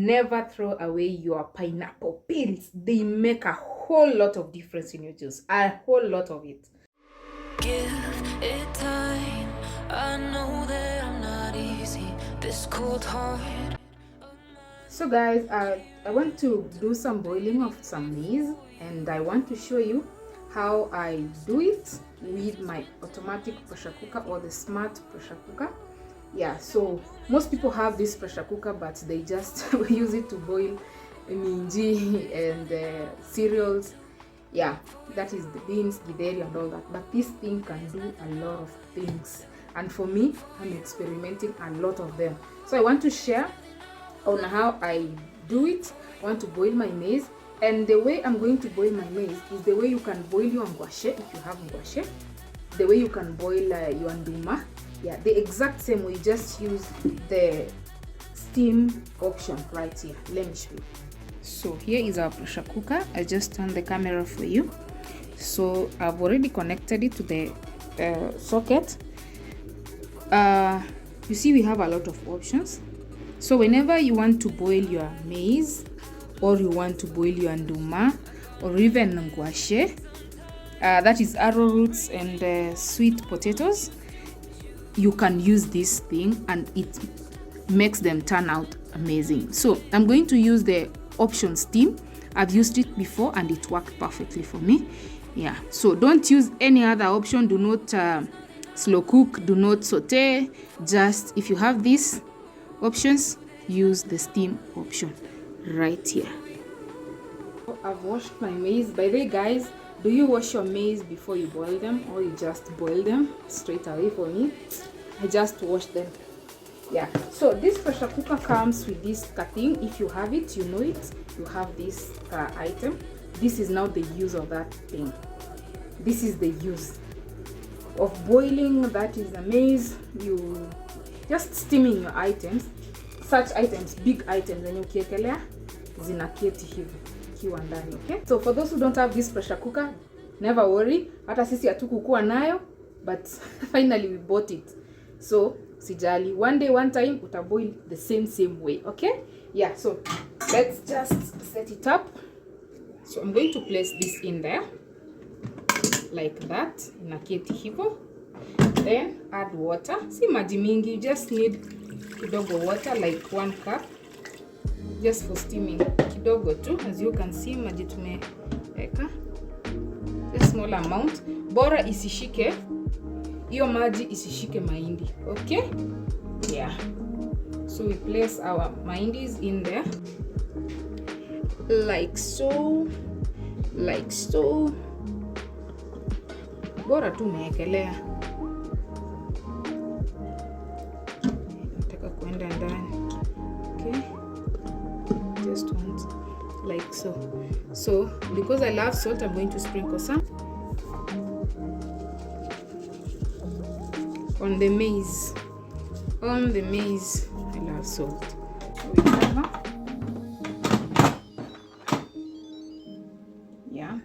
never throw away your pineapple peels. They make a whole lot of difference in your juice, a whole lot of it. Give it time. I know that I'm not easy. This cold heart. So guys, I want to do some boiling of some maize, and I want to show you how I do it with my automatic pressure cooker or the smart pressure cooker. Yeah, so most people have this pressure cooker, but they just use it to boil minji and cereals. Yeah, that is the beans, githeri and all that. But this thing can do a lot of things, and for me, I'm experimenting a lot of them. So I want to share on how I do it. I want to boil my maize, and the way I'm going to boil my maize is the way you can boil your ngwashe if you have ngwashe, the way you can boil your nduma. Yeah, the exact same way. Just use the steam option right here. Let me show you. So here is our pressure cooker. I just turned the camera for you. So I've already connected it to the socket. You see we have a lot of options. So whenever you want to boil your maize, or you want to boil your nduma, or even ngwashe, that is arrowroots and sweet potatoes, you can use this thing and it makes them turn out amazing. So I'm going to use the option steam. I've used it before and it worked perfectly for me. Yeah, so don't use any other option. Do not slow cook, do not saute. Just if you have these options, use the steam option right here. I've washed my maize. By the way guys, do you wash your maize before you boil them, or you just boil them straight away? For me, I just wash them. Yeah, so this pressure cooker comes with this thing. If you have it, you know it, you have this item. This is now the use of that thing. This is the use of boiling, that is the maize. You just steaming your items, such items, big items, and ukiekelea zinaketi hivi kiwa ndani. Okay, so for those who don't have this pressure cooker, never worry. Hata sisi hatukukuwa nayo, but finally we bought it. So sijali, one day one time utaboil the same way. Okay, yeah, so let's just set it up. So I'm going to place this in there like that, naketi hivo. Then add water. Si maji mingi, you just need kidogo water, like 1 cup, just for steaming. Kidogo tu, as you can see maji tumeweka, a small amount. Bora isishike hiyo maji, isishike mahindi. Okay, yeah, so we place our mahindis in there like so, like so. Bora tu meekelea, nataka kuenda ndani. Okay, just want like so. So because I love salt, I'm going to sprinkle some on the maize. On the maize, I love salt. Yeah,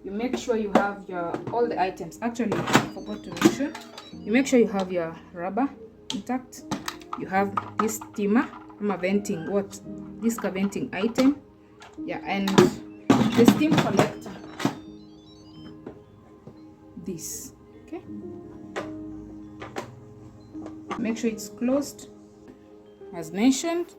you make sure you have your all the items. Actually, I forgot to mention, you make sure you have your rubber intact. You have this steamer, venting, this venting item. Yeah, and the steam collector. This, okay. Make sure it's closed. As mentioned,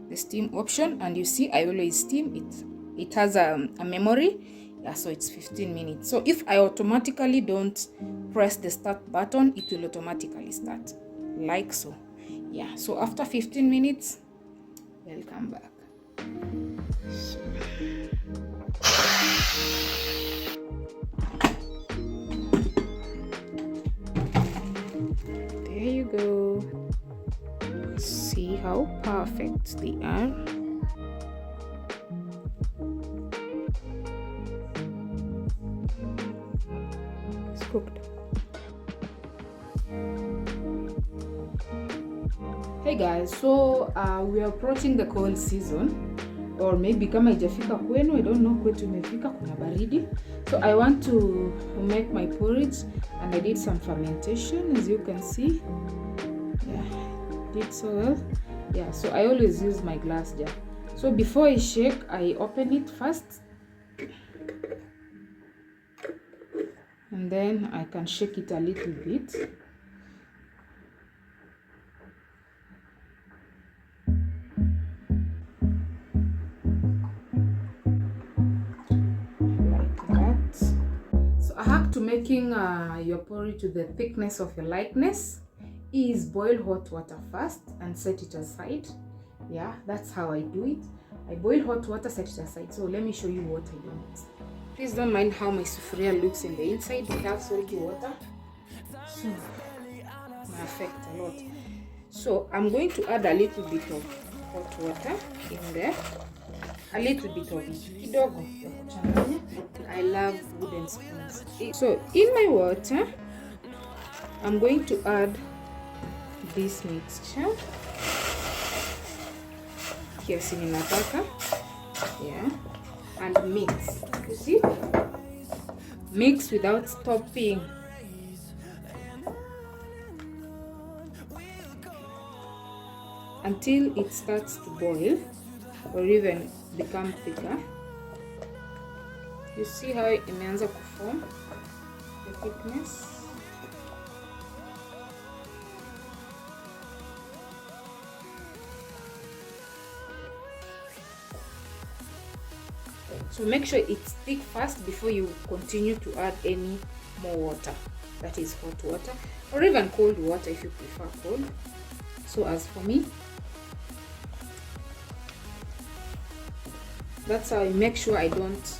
the steam option, and you see I always steam it. It has a memory. Yeah, so it's 15 minutes. So if I automatically don't press the start button, it will automatically start like so. Yeah, so after 15 minutes, we'll come back. So. There you go. See how perfect they are. It's cooked. Hey guys, so we are approaching the cold season, or maybe kama haijafika kwenu, I don't know, kwetu imefika, kuna baridi. So I want to make my porridge, and I did some fermentation, as you can see. Yeah, did so well. Yeah, so I always use my glass jar. So before I shake, I open it first, and then I can shake it a little bit. Like that. So a hack to making your porridge to the thickness of your likeness is boil hot water first and set it aside. Yeah, that's how I do it. I boil hot water, set it aside. So let me show you what I do next. Please don't mind how my sufuria looks in the inside. We have salty water, so it may affect a lot. So I'm going to add a little bit of hot water in there. A little bit of it. Kidogo ya kuchanganya. I love wooden spoons. So in my water, I'm going to add this mixture. Kiasi ninataka. Yeah. And mix. You see? Mix without stopping. Until it starts to boil or even become thicker. You see how imeanza kuform the thickness. So make sure it's thick first before you continue to add any more water. That is hot water or even cold water if you prefer cold. So as for me, that's how I make sure I don't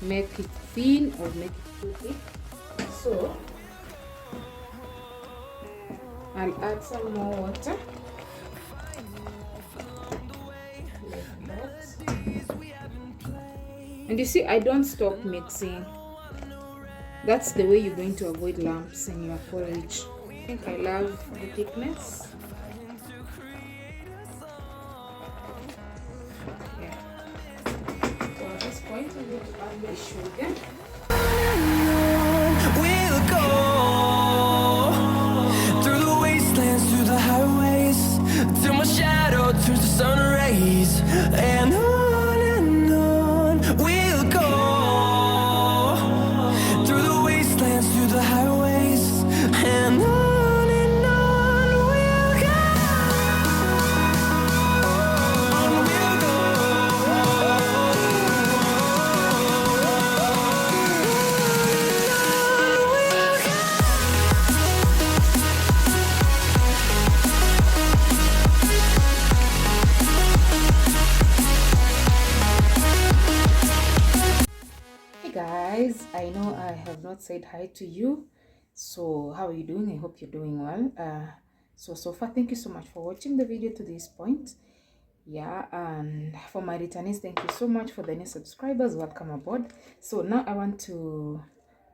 make it thin or make it too thick. So I'll add some more water. Like that. And you see, I don't stop mixing. That's the way you're going to avoid lumps in your porridge. I think I love the thickness. Yeah. So at this point, I'm going to add the sugar. We'll go through the wastelands, through the highways, till my shadow turns to sun rays, and on we'll go through the wastelands, through the highways, and on we'll go. Guys, I know I have not said hi to you. So how are you doing? I hope you're doing well. So far, thank you so much for watching the video to this point. Yeah, and for my returnees, thank you so much. For the new subscribers, welcome aboard. So now I want to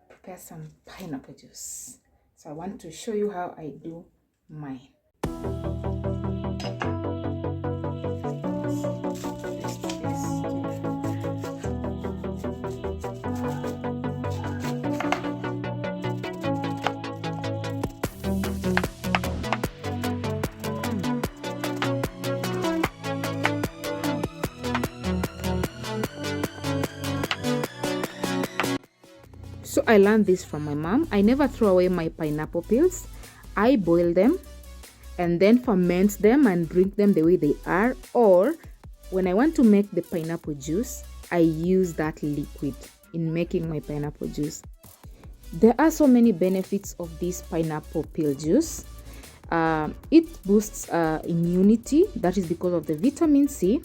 prepare some pineapple juice. So I want to show you how I do mine. So I learned this from my mom. I never throw away my pineapple peels. I boil them and then ferment them and drink them the way they are. Or when I want to make the pineapple juice, I use that liquid in making my pineapple juice. There are so many benefits of this pineapple peel juice. It boosts immunity. That is because of the vitamin C.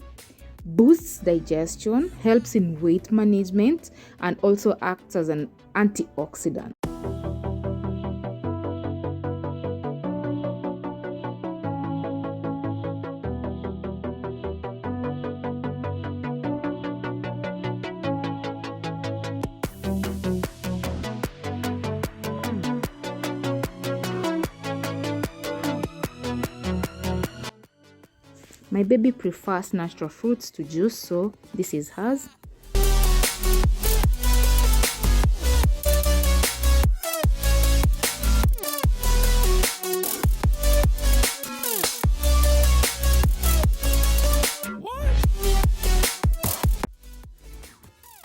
Boosts digestion, helps in weight management, and also acts as an antioxidant. My baby prefers natural fruits to juice, so this is hers.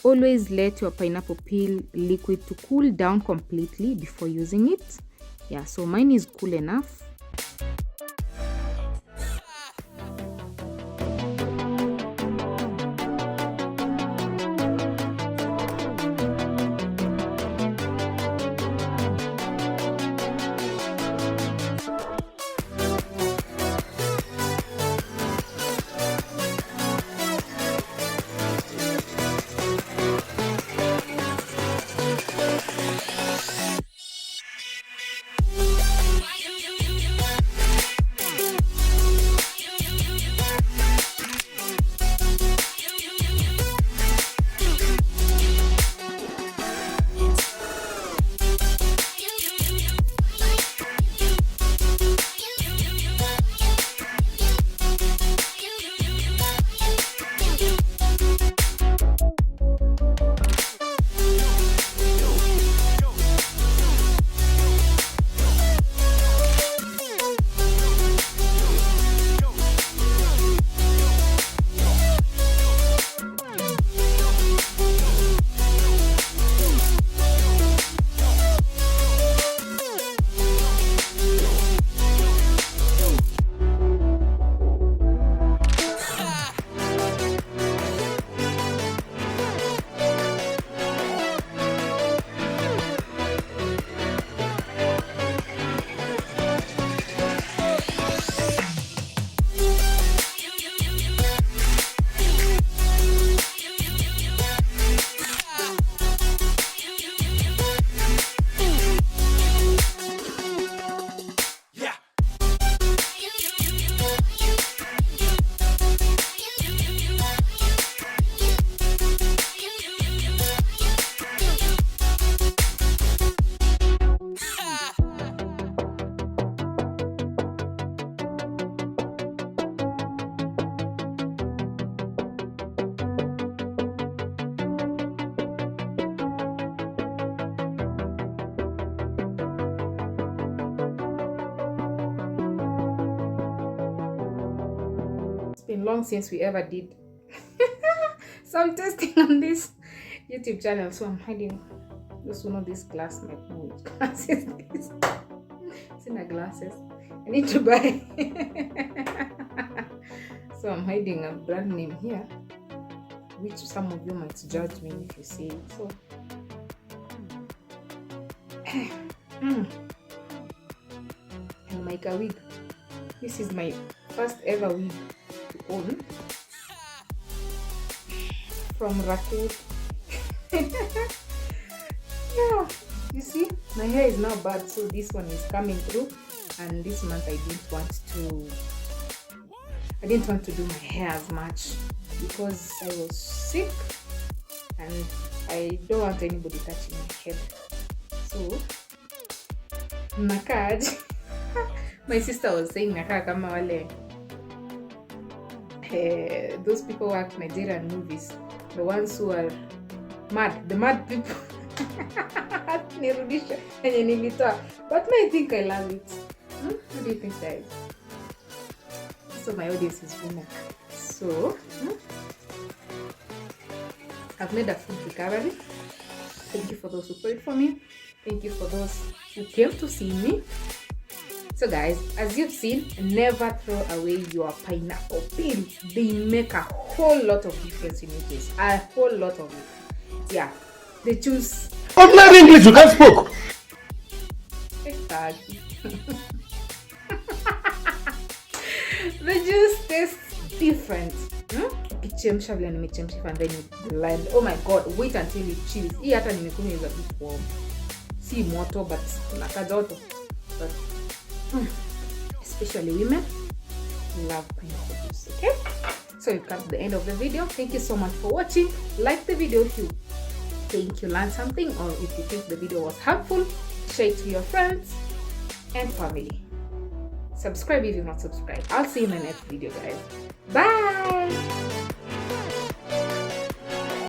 always let your pineapple peel liquid to cool down completely before using it. Yeah, so mine is cool enough. Been long since we ever did some testing on this YouTube channel, so I'm hiding this one of these glass might know which glass is this. It's in the glasses I need to buy. So I'm hiding a brand name here, which some of you might judge me if you see it. So and my wig. This is my first ever wig on from Raquel. Yeah, you see my hair is now bad, so this one is coming through, and this month I didn't want to do my hair as much because I was sick and I don't want anybody touching my head. So nakaj my sister was saying nakaa kama wale those people who act Nigerian movies, the ones who are mad, the mad people. Nirudisha yenye nilitoa, but I think I love it. What do you think, guys? So my audience is women. So I've made a food recovery. Thank you for those who prayed for me. Thank you for those who came to see me. So guys, as you've seen, never throw away your pineapple peels. They make a whole lot of difference in your taste. A whole lot of it. Yeah. The juice. Ordinary English, you can't spoke. Exactly. The juice tastes different. Ukichemsha vile nimechemsha and then you blend. Oh my god, wait until it chills. Hii hata nimekunywa is a bit warm. Si moto but nakajoto. But especially women love pineapple juice. Okay, so we've come to the end of the video. Thank you so much for watching. Like the video if you think you learned something, or if you think the video was helpful. Share it to your friends and family. Subscribe if you're not subscribed. I'll see you in the next video, guys. Bye.